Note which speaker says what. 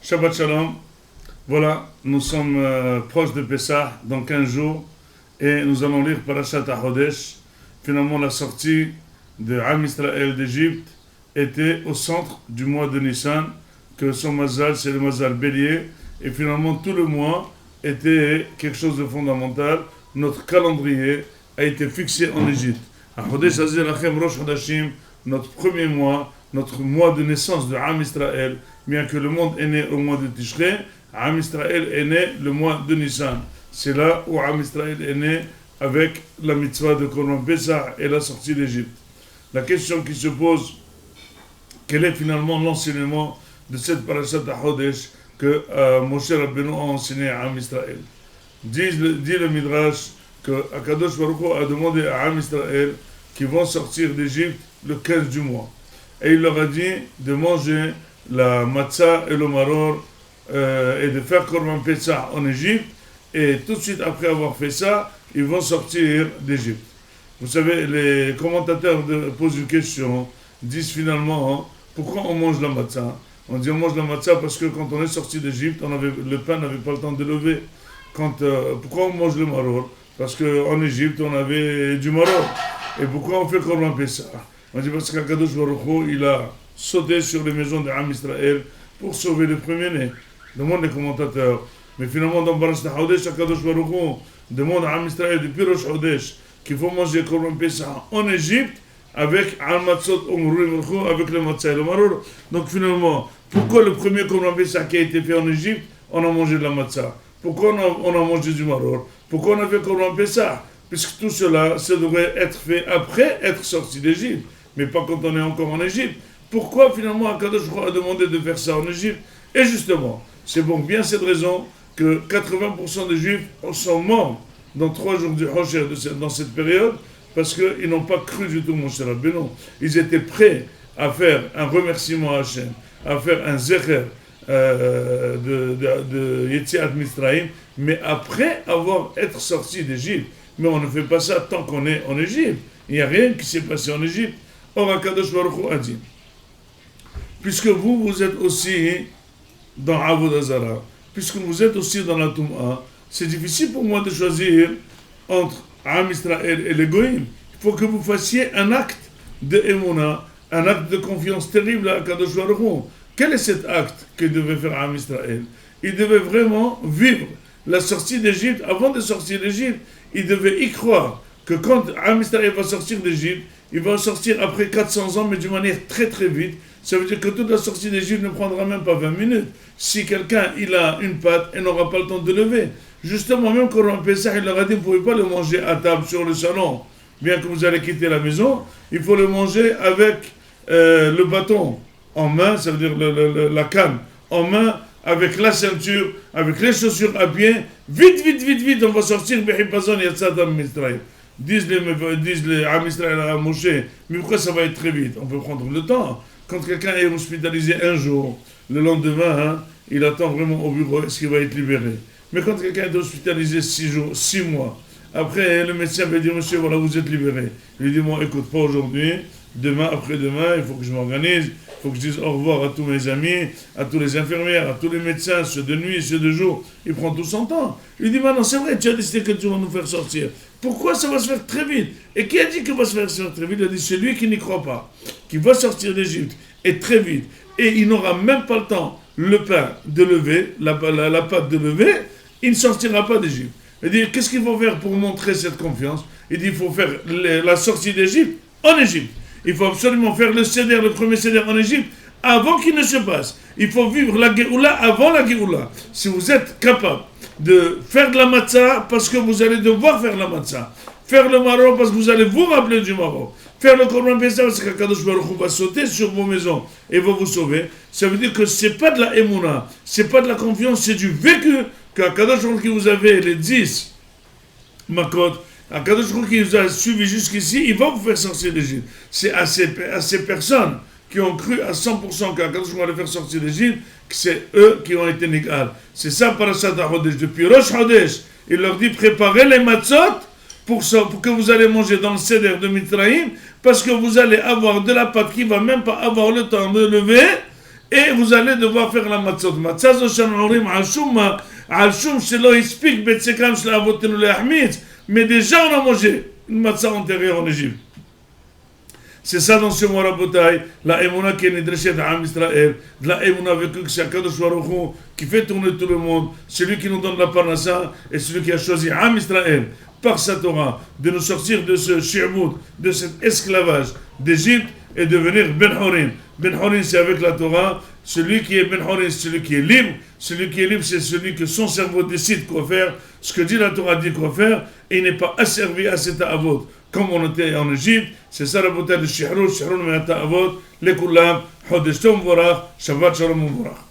Speaker 1: Shabbat Shalom. Voilà, nous sommes proches de Pessah dans 15 jours et nous allons lire Parashat HaChodesh. Finalement, la sortie de Am Israël d'Égypte était au centre du mois de Nissan, que son mazal, c'est le mazal bélier, et finalement tout le mois était quelque chose de fondamental. Notre calendrier a été fixé en Égypte. HaChodesh Hazeh Lachem Rosh Chodashim, notre premier mois, notre mois de naissance de Am Israël, bien que le monde est né au mois de Tishrei, Am Israël est né le mois de Nissan. C'est là où Am Israël est né avec la mitzvah de Korban Pessah et la sortie d'Égypte. La question qui se pose, quel est finalement l'enseignement de cette parashat HaChodesh que Moshe Rabbeinu a enseigné à Am Israël? Dit le Midrash que Akadosh Baruch Hu a demandé à Am Israël qui vont sortir d'Égypte le 15 du mois. Et il leur a dit de manger la matzah et le maror et de faire Korban Pessah en Égypte. Et tout de suite après avoir fait ça, ils vont sortir d'Égypte. Vous savez, les commentateurs posent une question, disent finalement, pourquoi on mange la matzah? On dit on mange la matzah parce que quand on est sorti d'Égypte, le pain n'avait pas le temps de lever. Pourquoi on mange le maror? Parce qu'en Égypte, on avait du maror. Et pourquoi on fait Korban Pessah? On dit parce qu'Akadosh Baruch Hu, il a sauté sur les maisons d'Am Israël pour sauver les premiers-nés. Demande les commentateurs. Mais finalement, dans Parashat HaChodesh, Akadosh Baruch Hu demande à Am Israël depuis Rosh Chodesh qu'il faut manger Korban Pessah en Égypte avec Al-Matzot avec le Matzah et le Maror. Donc finalement, pourquoi le premier Korban Pessah qui a été fait en Égypte, on a mangé de la Matzah? Pourquoi on a mangé du Maror? Pourquoi on a fait Korban Pessah? Puisque tout cela, ça devrait être fait après être sorti d'Égypte, mais pas quand on est encore en Égypte. Pourquoi finalement Akadosh Baruch Hu a demandé de faire ça en Égypte? Et justement, c'est pour bien cette raison que 80% des Juifs sont morts dans 3 jours du Hosher dans cette période, parce qu'ils n'ont pas cru du tout Moshe Rabbeinu. Ils étaient prêts à faire un remerciement à Hachem, à faire un zecher de Yetziat Mitzrayim, mais après être sortis d'Égypte. Mais on ne fait pas ça tant qu'on est en Égypte. Il n'y a rien qui s'est passé en Égypte. Or, Akadosh Baruch Hu a dit, puisque vous êtes aussi dans Avodah Zarah, puisque vous êtes aussi dans la Toum'a, c'est difficile pour moi de choisir entre Am Israël et les Goïm. Il faut que vous fassiez un acte de Emouna, un acte de confiance terrible à Akadosh Baruch Hu. Quel est cet acte que devait faire Am Israël? Il devait vraiment vivre la sortie d'Égypte. Avant de sortir d'Égypte, il devait y croire que quand Am Israël va sortir d'Égypte, il va sortir après 400 ans, mais d'une manière très très vite. Ça veut dire que toute la sortie d'Égypte ne prendra même pas 20 minutes. Si quelqu'un il a une pâte et n'aura pas le temps de lever. Justement, même quand on Pessah, il leur a dit, vous ne pouvez pas le manger à table sur le salon. Bien que vous allez quitter la maison, il faut le manger avec le bâton en main, ça veut dire la canne en main, avec la ceinture, avec les chaussures à pied. Vite, vite, vite, vite, on va sortir. Disent les Am Israël à Moshe, mais pourquoi ça va être très vite? On peut prendre le temps. Quand quelqu'un est hospitalisé un jour, le lendemain, il attend vraiment au bureau, est-ce qu'il va être libéré? Mais quand quelqu'un est hospitalisé 6 mois, après le médecin va dire, monsieur, voilà, vous êtes libéré. Il lui dit, moi, écoute, pas aujourd'hui, demain, après-demain, il faut que je m'organise, il faut que je dise au revoir à tous mes amis, à tous les infirmières, à tous les médecins, ceux de nuit, ceux de jour. Il prend tout son temps. Il lui dit, maintenant, c'est vrai, tu as décidé que tu vas nous faire sortir. Pourquoi ça va se faire très vite? Et qui a dit que va se faire très vite? Il a dit, c'est lui qui n'y croit pas, qui va sortir d'Égypte, et très vite. Et il n'aura même pas le temps, le pain de lever, la pâte de lever, il ne sortira pas d'Égypte. Il dit, qu'est-ce qu'il faut faire pour montrer cette confiance? Il dit, il faut faire la sortie d'Égypte en Égypte. Il faut absolument faire le premier seder en Égypte, avant qu'il ne se passe. Il faut vivre la Géoula avant la Géoula. Si vous êtes capable de faire de la matzah, parce que vous allez devoir faire la matzah. Faire le maror, parce que vous allez vous rappeler du maror. Faire le Korban Pessah, parce qu'Akadosh Baruch Hu va sauter sur vos maisons et va vous sauver. Ça veut dire que c'est pas de la émouna, c'est pas de la confiance, c'est du vécu qu'Akadosh Baruch Hu qui vous avez les 10 makot, Akadosh Baruch Hu qui vous a suivi jusqu'ici, il va vous faire sortir d'Égypte. C'est à ces personnes qui ont cru à 100% qu'Akadosh Baruch Hu allait faire sortir d'Égypte, que c'est eux qui ont été négal. C'est ça Parashat HaChodesh. Depuis Rosh Chodesh, il leur dit préparez les matzot pour que vous allez manger dans le seder de Mitzrayim, parce que vous allez avoir de la pâte qui ne va même pas avoir le temps de lever, et vous allez devoir faire la matzot. Matzah זו שאנחנו אומרים על שום שלא הספיק בצקם של אבותינו להחמיץ, mais déjà on a mangé une matzah antérieure en Égypte. C'est ça dans ce mois Rabotai, la émouna qui est nidreshet à Am Israël, de la émouna avec Kadosh Baruch Hu, qui fait tourner tout le monde, celui qui nous donne la parnassa, et celui qui a choisi Am Israël, par sa Torah, de nous sortir de ce shi'boud, de cet esclavage d'Égypte, et devenir Ben Horin. Ben Horin, c'est avec la Torah. Celui qui est Ben Horin, c'est celui qui est libre. Celui qui est libre, c'est celui que son cerveau décide quoi faire. Ce que dit la Torah dit quoi faire. Et il n'est pas asservi à cet avot. Comme on était en Égypte, c'est ça la beauté de Shihrou, Shihrou Me'ata Avot, Lekulam, Chodesh Tov Vorach, Shabbat Shalom Vorach.